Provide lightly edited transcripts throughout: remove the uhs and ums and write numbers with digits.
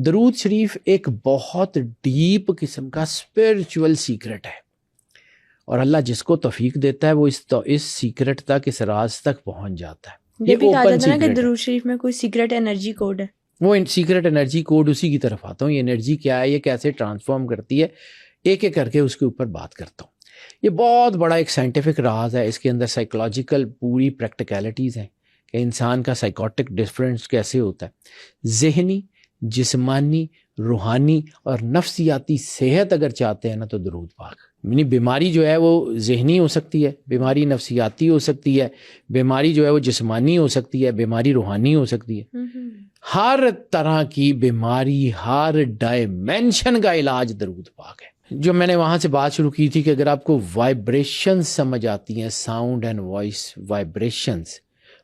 درود شریف ایک بہت ڈیپ قسم کا اسپرچول سیکرٹ ہے، اور اللہ جس کو توفیق دیتا ہے وہ اس سیکرٹ تک، اس راز تک پہنچ جاتا ہے۔ یہ بھی کہا جاتا ہے نا کہ درود شریف میں کوئی سیکرٹ انرجی کوڈ ہے، وہ سیکرٹ انرجی کوڈ اسی کی طرف آتا ہوں۔ یہ انرجی کیا ہے، یہ کیسے ٹرانسفارم کرتی ہے، ایک ایک کر کے اس کے اوپر بات کرتا ہوں۔ یہ بہت بڑا ایک سائنٹیفک راز ہے، اس کے اندر سائیکولوجیکل پوری پریکٹیکلٹیز ہیں کہ انسان کا سائیکوٹک ڈفرینس کیسے ہوتا ہے۔ ذہنی، جسمانی، روحانی اور نفسیاتی صحت اگر چاہتے ہیں نا تو درود پاک، یعنی بیماری جو ہے وہ ذہنی ہو سکتی ہے، بیماری نفسیاتی ہو سکتی ہے، بیماری جو ہے وہ جسمانی ہو سکتی ہے، بیماری روحانی ہو سکتی ہے۔ ہر طرح کی بیماری، ہر ڈائمینشن کا علاج درود پاک ہے۔ جو میں نے وہاں سے بات شروع کی تھی کہ اگر آپ کو وائبریشنز سمجھ آتی ہیں، ساؤنڈ اینڈ وائس وائبریشنز،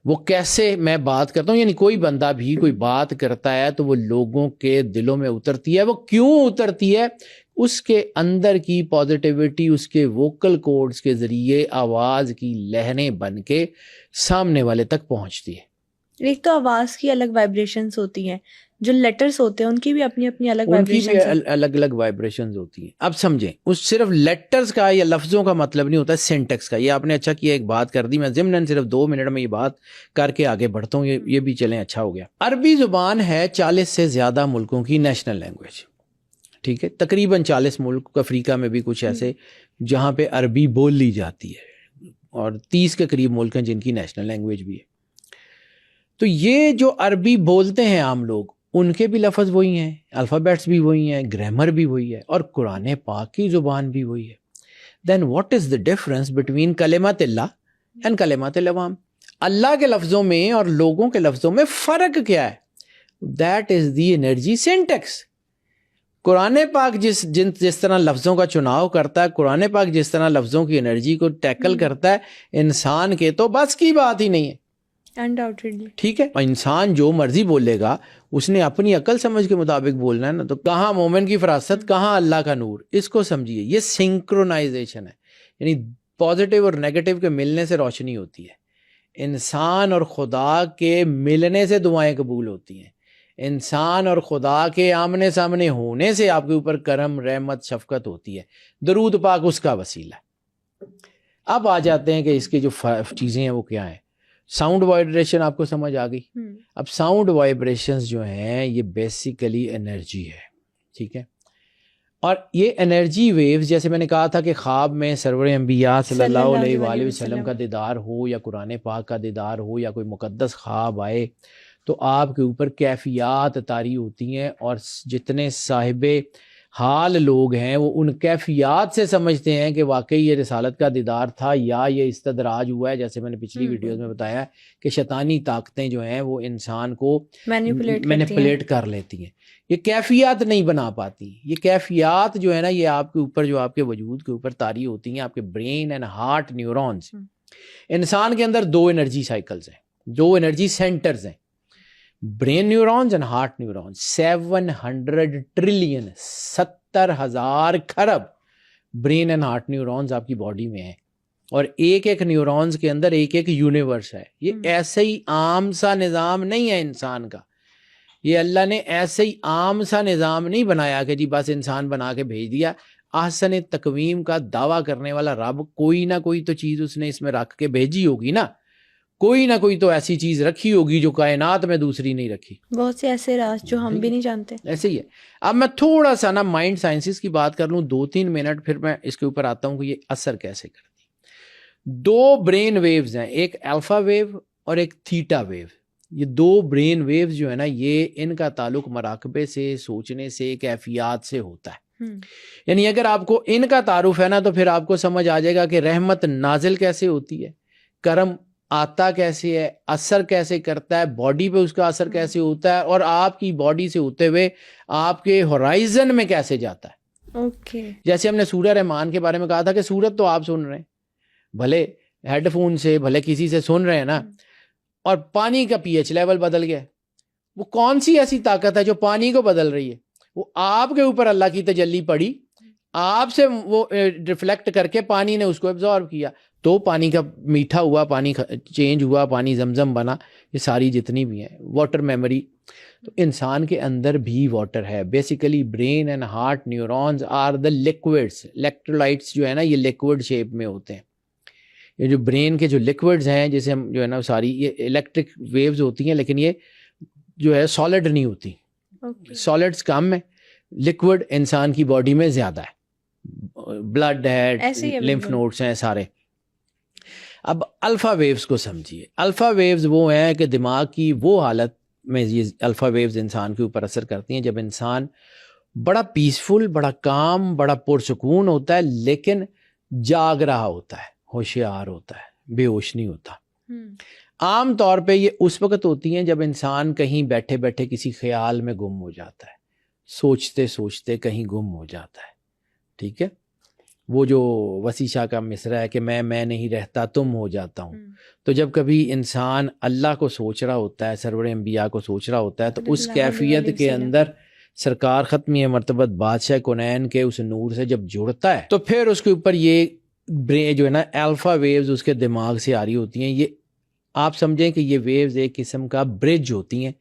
وہ کیسے میں بات کرتا ہوں، یعنی کوئی بندہ بھی کوئی بات کرتا ہے تو وہ لوگوں کے دلوں میں اترتی ہے۔ وہ کیوں اترتی ہے؟ اس کے اندر کی پازیٹیوٹی اس کے ووکل کورڈز کے ذریعے آواز کی لہریں بن کے سامنے والے تک پہنچتی ہے۔ ایک تو آواز کی الگ وائبریشنز ہوتی ہیں، جو لیٹرز ہوتے ہیں ان کی بھی اپنی اپنی الگ وائبریشنز ہیں، ان کی بھی الگ الگ وائبریشنز ہوتی ہیں۔ اب سمجھیں، اس صرف لیٹرز کا یا لفظوں کا مطلب نہیں ہوتا، سینٹیکس کا۔ یہ آپ نے اچھا کیا ایک بات کر دی، میں ضمناً صرف 2 منٹ میں یہ بات کر کے آگے بڑھتا ہوں، یہ بھی چلیں اچھا ہو گیا۔ عربی زبان ہے 40 سے زیادہ ملکوں کی نیشنل لینگویج، ٹھیک ہے، تقریباً 40 ملک، افریقہ میں بھی کچھ ایسے جہاں پہ عربی بول لی جاتی ہے، اور 30 کے قریب ملک ہیں جن کی نیشنل لینگویج بھی ہے۔ تو یہ جو عربی بولتے ہیں عام لوگ، ان کے بھی لفظ وہی ہیں، الفابیٹس بھی وہی ہیں، گرامر بھی وہی ہے، اور قرآن پاک کی زبان بھی وہی ہے۔ Then what is the difference between کلمات اللہ اینڈ کلمات العوام؟ اللہ کے لفظوں میں اور لوگوں کے لفظوں میں فرق کیا ہے؟ That is the energy syntax. Quran پاک جس طرح لفظوں کا چناؤ کرتا ہے، قرآن پاک جس طرح لفظوں کی انرجی کو ٹیکل کرتا ہے، انسان کے تو بس کی بات ہی نہیں ہے، ٹھیک ہے۔ انسان جو مرضی بولے گا، اس نے اپنی عقل سمجھ کے مطابق بولنا ہے نا، تو کہاں مومن کی فراست، کہاں اللہ کا نور، اس کو سمجھیے۔ یہ سنکرونائزیشن ہے، یعنی پازیٹیو اور نیگیٹو کے ملنے سے روشنی ہوتی ہے۔ انسان اور خدا کے ملنے سے دعائیں قبول ہوتی ہیں، انسان اور خدا کے آمنے سامنے ہونے سے آپ کے اوپر کرم، رحمت، شفقت ہوتی ہے۔ درود پاک اس کا وسیلہ ہے۔ اب آ جاتے ہیں کہ اس کی جو چیزیں ہیں وہ کیا ہیں۔ ساؤنڈ وائبریشن آپ کو سمجھ آ گئی۔ اب ساؤنڈ وائبریشنز جو ہیں یہ بیسیکلی انرجی ہے، ٹھیک ہے، اور یہ انرجی ویوز، جیسے میں نے کہا تھا کہ خواب میں سرور انبیاء صلی اللہ علیہ وآلہ وسلم کا دیدار ہو، یا قرآن پاک کا دیدار ہو، یا کوئی مقدس خواب آئے، تو آپ کے اوپر کیفیات طاری ہوتی ہیں، اور جتنے صاحب حال لوگ ہیں وہ ان کیفیات سے سمجھتے ہیں کہ واقعی یہ رسالت کا دیدار تھا یا یہ استدراج ہوا ہے۔ جیسے میں نے پچھلی ویڈیوز میں بتایا کہ شیطانی طاقتیں جو ہیں وہ انسان کو مینیپولیٹ کر لیتی ہیں، یہ کیفیات نہیں بنا پاتی۔ یہ کیفیات جو ہے نا، یہ آپ کے اوپر، جو آپ کے وجود کے اوپر طاری ہوتی ہیں، آپ کے برین اینڈ ہارٹ نیورونز۔ انسان کے اندر 2 انرجی سائیکلز ہیں، 2 انرجی سینٹرز ہیں، brain neurons and heart neurons. 700 trillion, 70,000 کھرب برین اینڈ ہارٹ نیورونز آپ کی باڈی میں ہیں، اور ایک ایک نیورونز کے اندر ایک ایک یونیورس ہے۔ یہ ایسے ہی عام سا نظام نہیں ہے انسان کا، یہ اللہ نے ایسے ہی عام سا نظام نہیں بنایا کہ جی بس انسان بنا کے بھیج دیا۔ احسن تقویم کا دعویٰ کرنے والا رب کوئی نہ کوئی تو چیز اس نے اس میں رکھ کے بھیجی ہوگی نا، کوئی نہ کوئی تو ایسی چیز رکھی ہوگی جو کائنات میں دوسری نہیں رکھی۔ بہت سے ایسے راز جو ہم بھی نہیں جانتے، ایسے ہی ہے۔ اب میں تھوڑا سا نا مائنڈ سائنسز کی بات کر لوں 2-3 منٹ، پھر میں اس کے اوپر آتا ہوں کہ یہ اثر کیسے کرتی۔ 2 برین ویوز ہیں، ایک الفا ویو اور ایک تھیٹا ویو۔ یہ 2 برین ویوز جو ہے نا، یہ ان کا تعلق مراقبے سے، سوچنے سے، کیفیات سے ہوتا ہے۔ یعنی اگر آپ کو ان کا تعارف ہے نا، تو پھر آپ کو سمجھ آ جائے گا کہ رحمت نازل کیسے ہوتی ہے، کرم آتا کیسے ہے، اثر کیسے کرتا ہے، باڈی پہ اس کا اثر کیسے ہوتا ہے، اور آپ کی باڈی سے ہوتے ہوئے آپ کے ہورائزن میں کیسے جاتا ہے۔ جیسے ہم نے سورہ رحمان کے بارے میں کہا تھا کہ سورت تو آپ سن رہے ہیں، بھلے ہیڈ فون سے، بھلے کسی سے سن رہے ہیں نا، اور پانی کا پی ایچ لیول بدل گیا۔ وہ کون سی ایسی طاقت ہے جو پانی کو بدل رہی ہے؟ وہ آپ کے اوپر اللہ کی تجلی پڑی، آپ سے وہ ریفلیکٹ کر کے پانی نے اس کو ایبزارب کیا، تو پانی کا میٹھا ہوا، پانی چینج ہوا، پانی زمزم بنا، یہ ساری جتنی بھی ہیں واٹر میموری. تو انسان کے اندر بھی واٹر ہے. Basically brain and heart neurons are the liquids. Electrolytes جو ہے نا یہ لیکوڈ شیپ میں ہوتے ہیں. یہ جو برین کے جو لیکوڈز ہیں جیسے ہم جو ہے نا ساری یہ الیکٹرک ویوز ہوتی ہیں، لیکن یہ جو ہے سالڈ نہیں ہوتی. سالڈس کم ہے، لکوڈ انسان کی باڈی میں زیادہ ہے. بلڈ ہے، لمف نوڈس ہیں سارے. اب الفا ویوز کو سمجھیے. الفا ویوز وہ ہیں کہ دماغ کی وہ حالت میں یہ الفا ویوز انسان کے اوپر اثر کرتی ہیں جب انسان بڑا پیسفل، بڑا کام، بڑا پرسکون ہوتا ہے، لیکن جاگ رہا ہوتا ہے، ہوشیار ہوتا ہے، بے ہوش نہیں ہوتا. عام طور پہ یہ اس وقت ہوتی ہیں جب انسان کہیں بیٹھے بیٹھے کسی خیال میں گم ہو جاتا ہے، سوچتے سوچتے کہیں گم ہو جاتا ہے. ٹھیک ہے، وہ جو وسیع شاہ کا مصرع ہے کہ میں نہیں رہتا تم ہو جاتا ہوں. تو جب کبھی انسان اللہ کو سوچ رہا ہوتا ہے، سرور انبیاء کو سوچ رہا ہوتا ہے، تو اس کیفیت کے اندر سرکار ختمی مرتبت بادشاہ کونین کے اس نور سے جب جڑتا ہے تو پھر اس کے اوپر یہ جو ہے نا الفا ویوز اس کے دماغ سے آ رہی ہوتی ہیں. یہ آپ سمجھیں کہ یہ ویوز ایک قسم کا برج ہوتی ہیں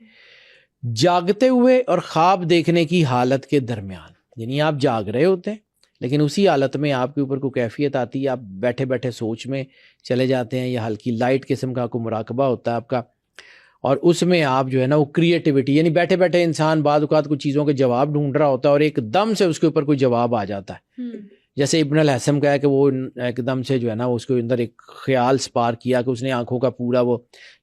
جاگتے ہوئے اور خواب دیکھنے کی حالت کے درمیان. یعنی آپ جاگ رہے ہوتے ہیں لیکن اسی حالت میں آپ کے اوپر کوئی کیفیت آتی ہے، آپ بیٹھے بیٹھے سوچ میں چلے جاتے ہیں، یا ہلکی لائٹ قسم کا کوئی مراقبہ ہوتا ہے آپ کا، اور اس میں آپ جو ہے نا وہ کریٹیوٹی، یعنی بیٹھے بیٹھے انسان بعض اوقات کچھ چیزوں کے جواب ڈھونڈ رہا ہوتا ہے اور ایک دم سے اس کے اوپر کوئی جواب آ جاتا ہے. جیسے ابن الحسم کا ہے کہ وہ ایک دم سے جو ہے نا اس کے اندر ایک خیال سپارک کیا کہ اس نے آنکھوں کا پورا وہ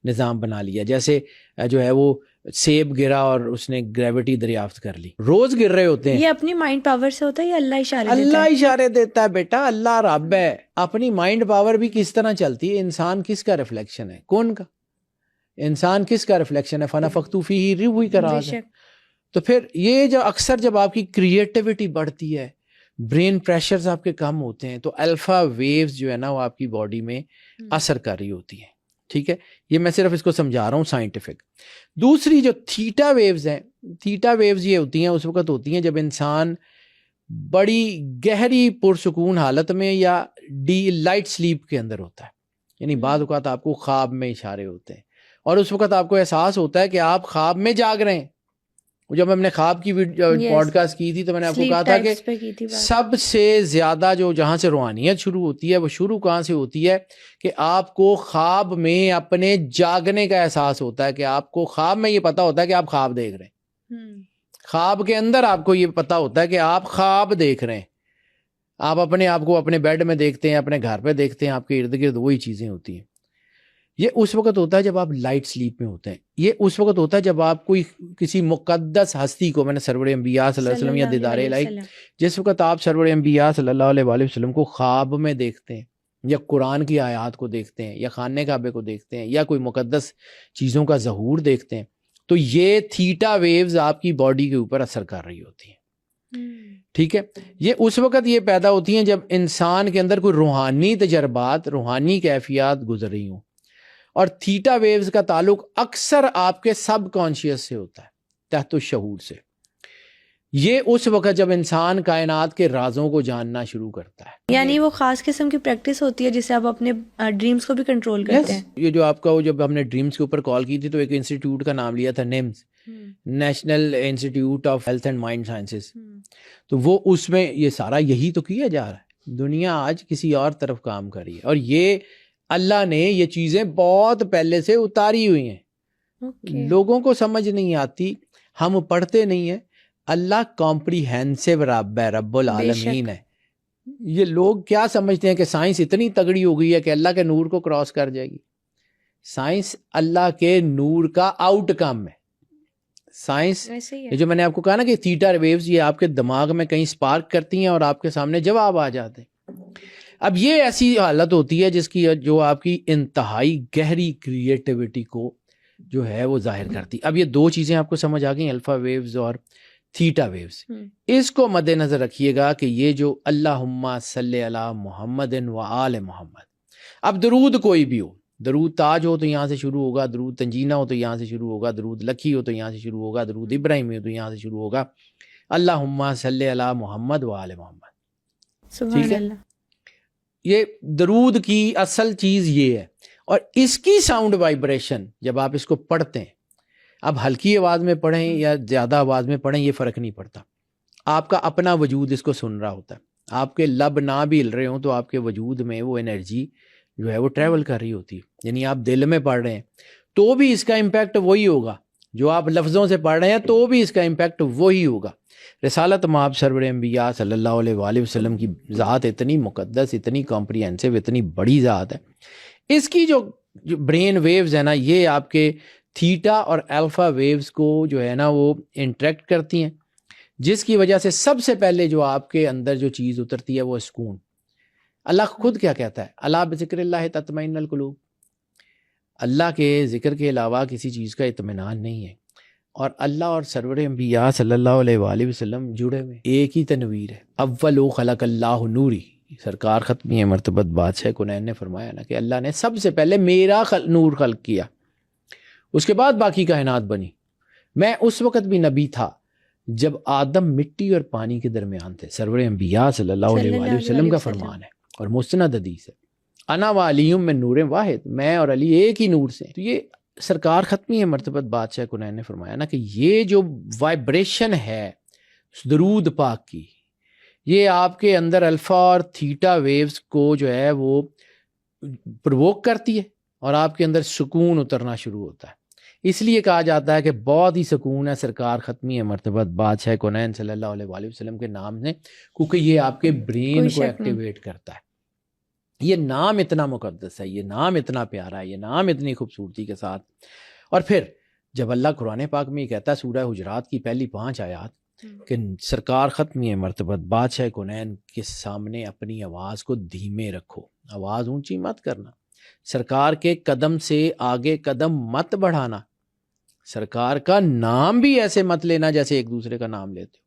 نظام بنا لیا. جیسے جو ہے وہ سیب گرا اور اس نے گریوٹی دریافت کر لی. روز گر رہے ہوتے ہیں. یہ اپنی مائنڈ پاور سے ہوتا ہے یا اللہ اشارے دیتا ہے؟ اللہ اشارے دیتا ہے بیٹا. اللہ رب ہے. اپنی مائنڈ پاور بھی کس طرح چلتی ہے؟ انسان کس کا ریفلیکشن ہے؟ کون کا؟ انسان کس کا ریفلیکشن ہے؟ فنفختو فیہ روحی کا راز ہے. تو پھر یہ جو اکثر جب آپ کی کریٹیوٹی بڑھتی ہے، برین پریشرز آپ کے کم ہوتے ہیں، تو الفا ویوز جو ہے نا وہ آپ کی باڈی میں اثر کر رہی ہوتی ہیں. ٹھیک ہے، یہ میں صرف اس کو سمجھا رہا ہوں سائنٹیفک. دوسری جو تھیٹا ویوز ہیں، تھیٹا ویوز یہ ہوتی ہیں اس وقت ہوتی ہیں جب انسان بڑی گہری پرسکون حالت میں یا لائٹ سلیپ کے اندر ہوتا ہے. یعنی بعض اوقات آپ کو خواب میں اشارے ہوتے ہیں اور اس وقت آپ کو احساس ہوتا ہے کہ آپ خواب میں جاگ رہے ہیں. جب ہم نے خواب کی پوڈ کاسٹ کی تھی تو میں نے آپ کو کہا تھا کہ سب سے زیادہ جو جہاں سے روحانیت شروع ہوتی ہے وہ شروع کہاں سے ہوتی ہے کہ آپ کو خواب میں اپنے جاگنے کا احساس ہوتا ہے، کہ آپ کو خواب میں یہ پتا ہوتا ہے کہ آپ خواب دیکھ رہے ہیں. خواب کے اندر آپ کو یہ پتا ہوتا ہے کہ آپ خواب دیکھ رہے ہیں. آپ اپنے آپ کو اپنے بیڈ میں دیکھتے ہیں، اپنے گھر پہ دیکھتے ہیں، آپ کے ارد گرد وہی چیزیں ہوتی ہیں. یہ اس وقت ہوتا ہے جب آپ لائٹ سلیپ میں ہوتے ہیں. یہ اس وقت ہوتا ہے جب آپ کوئی کسی مقدس ہستی کو، میں نے سرور انبیاء صلی اللہ علیہ وسلم یا دیدار الہی، جس وقت آپ سرور انبیاء صلی اللہ علیہ وآلہ وسلم کو خواب میں دیکھتے ہیں یا قرآن کی آیات کو دیکھتے ہیں یا خانہ کعبے کو دیکھتے ہیں یا کوئی مقدس چیزوں کا ظہور دیکھتے ہیں، تو یہ تھیٹا ویوز آپ کی باڈی کے اوپر اثر کر رہی ہوتی ہیں. ٹھیک ہے، یہ اس وقت یہ پیدا ہوتی ہیں جب انسان کے اندر کوئی روحانی تجربات، روحانی کیفیات گزر رہی ہوں. اور تھیٹا ویوز کا تعلق اکثر آپ کے سب کانشیس سے ہوتا ہے، تحت الشعور سے. یہ اس وقت جب انسان کائنات کے رازوں کو جاننا شروع کرتا ہے. یعنی وہ خاص قسم کی پریکٹس ہوتی ہے جس سے آپ اپنے ڈریمز کو بھی کنٹرول کرتے ہیں. یہ جو آپ کا وہ جب ہم نے ڈریمز کے اوپر کال کی تھی تو ایک انسٹیٹیوٹ کا نام لیا تھا names, national institute of health and mind sciences. تو وہ اس میں یہ سارا یہی تو کیا جا رہا ہے. دنیا آج کسی اور طرف کام کر رہی ہے اور یہ اللہ نے یہ چیزیں بہت پہلے سے اتاری ہوئی ہیں. لوگوں کو سمجھ نہیں آتی، ہم پڑھتے نہیں ہیں. اللہ کمپریہنسو رب ہے، رب العالمین ہے. یہ لوگ کیا سمجھتے ہیں کہ سائنس اتنی تگڑی ہو گئی ہے کہ اللہ کے نور کو کراس کر جائے گی. سائنس اللہ کے نور کا آؤٹ کم ہے. سائنس یہ جو میں نے آپ کو کہا نا کہ تھیٹا ویوز یہ آپ کے دماغ میں کہیں سپارک کرتی ہیں اور آپ کے سامنے جواب آ جاتے ہیں. اب یہ ایسی حالت ہوتی ہے جس کی جو آپ کی انتہائی گہری کریٹیوٹی کو جو ہے وہ ظاہر کرتی. اب یہ دو چیزیں آپ کو سمجھ آ گئی، الفا ویوز اور تھیٹا ویوز. اس کو مد نظر رکھیے گا کہ یہ جو اللہم صلی علی محمد و آل محمد، اب درود کوئی بھی ہو، درود تاج ہو تو یہاں سے شروع ہوگا، درود تنجینہ ہو تو یہاں سے شروع ہوگا، درود لکھی ہو تو یہاں سے شروع ہوگا، درود ابراہیمی ہو تو یہاں سے شروع ہوگا. اللہم صلی علی محمد و آل محمد. سبحان اللہ. یہ درود کی اصل چیز یہ ہے. اور اس کی ساؤنڈ وائبریشن جب آپ اس کو پڑھتے ہیں، اب ہلکی آواز میں پڑھیں یا زیادہ آواز میں پڑھیں یہ فرق نہیں پڑتا، آپ کا اپنا وجود اس کو سن رہا ہوتا ہے. آپ کے لب نہ بھی ہل رہے ہوں تو آپ کے وجود میں وہ انرجی جو ہے وہ ٹریول کر رہی ہوتی ہے. یعنی آپ دل میں پڑھ رہے ہیں تو بھی اس کا امپیکٹ وہی ہوگا، جو آپ لفظوں سے پڑھ رہے ہیں تو بھی اس کا امپیکٹ وہی ہوگا. رسالت مآب سرور انبیاء صلی اللہ علیہ وآلہ وسلم کی ذات اتنی مقدس، اتنی کمپریہنسو، اتنی بڑی ذات ہے. اس کی جو برین ویوز ہے نا، یہ آپ کے تھیٹا اور الفا ویوز کو جو ہے نا وہ انٹریکٹ کرتی ہیں، جس کی وجہ سے سب سے پہلے جو آپ کے اندر جو چیز اترتی ہے وہ سکون. اللہ خود کیا کہتا ہے؟ الا بذکر اللہ تطمئن القلوب. اللہ کے ذکر کے علاوہ کسی چیز کا اطمینان نہیں ہے. اور اللہ اور سرور انبیاء صلی اللہ علیہ وآلہ وسلم جڑے ہوئے ایک ہی تنویر ہے. اول خلق اللہ نوری. سرکار ختمی مرتبت بادشاہ کنین نے فرمایا نا کہ اللہ نے سب سے پہلے میرا نور خلق کیا، اس کے بعد باقی کائنات بنی. میں اس وقت بھی نبی تھا جب آدم مٹی اور پانی کے درمیان تھے. سرور انبیاء صلی اللہ علیہ وآلہ وسلم کا فرمان ہے اور مستند حدیث ہے، انا و علی من نور واحد. میں اور علی ایک ہی نور سے. تو یہ سرکار ختمی ہے مرتبت بادشاہ کنین نے فرمایا نا کہ یہ جو وائبریشن ہے درود پاک کی، یہ آپ کے اندر الفا اور تھیٹا ویوز کو جو ہے وہ پرووک کرتی ہے اور آپ کے اندر سکون اترنا شروع ہوتا ہے. اس لیے کہا جاتا ہے کہ بہت ہی سکون ہے سرکار ختمی مرتبت بادشاہ کنین صلی اللہ علیہ وآلہ وسلم کے نام سے، کیونکہ یہ آپ کے برین کو ایکٹیویٹ کرتا ہے. یہ نام اتنا مقدس ہے، یہ نام اتنا پیارا ہے، یہ نام اتنی خوبصورتی کے ساتھ. اور پھر جب اللہ قرآن پاک میں یہ کہتا ہے سورہ حجرات کی پہلی 5 آیات کہ سرکار ختمی مرتبت بادشاہ کنین کے سامنے اپنی آواز کو دھیمے رکھو، آواز اونچی مت کرنا، سرکار کے قدم سے آگے قدم مت بڑھانا، سرکار کا نام بھی ایسے مت لینا جیسے ایک دوسرے کا نام لیتے ہو،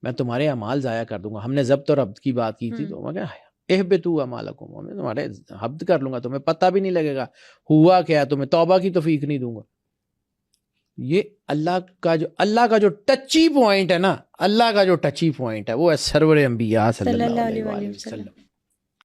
میں تمہارے اعمال ضائع کر دوں گا. ہم نے ضبط اور عبد کی بات کی تھی تو میں کہا اہبطوا اعمالکم، میں تمہارے حبد کر لوں گا، تمہیں پتہ بھی نہیں لگے گا ہوا کیا، تمہیں توبہ کی توفیق نہیں دوں گا. یہ اللہ کا جو ٹچی پوائنٹ ہے نا، اللہ کا جو ٹچی پوائنٹ ہے وہ ہے سرور انبیاء صلی اللہ علیہ وسلم.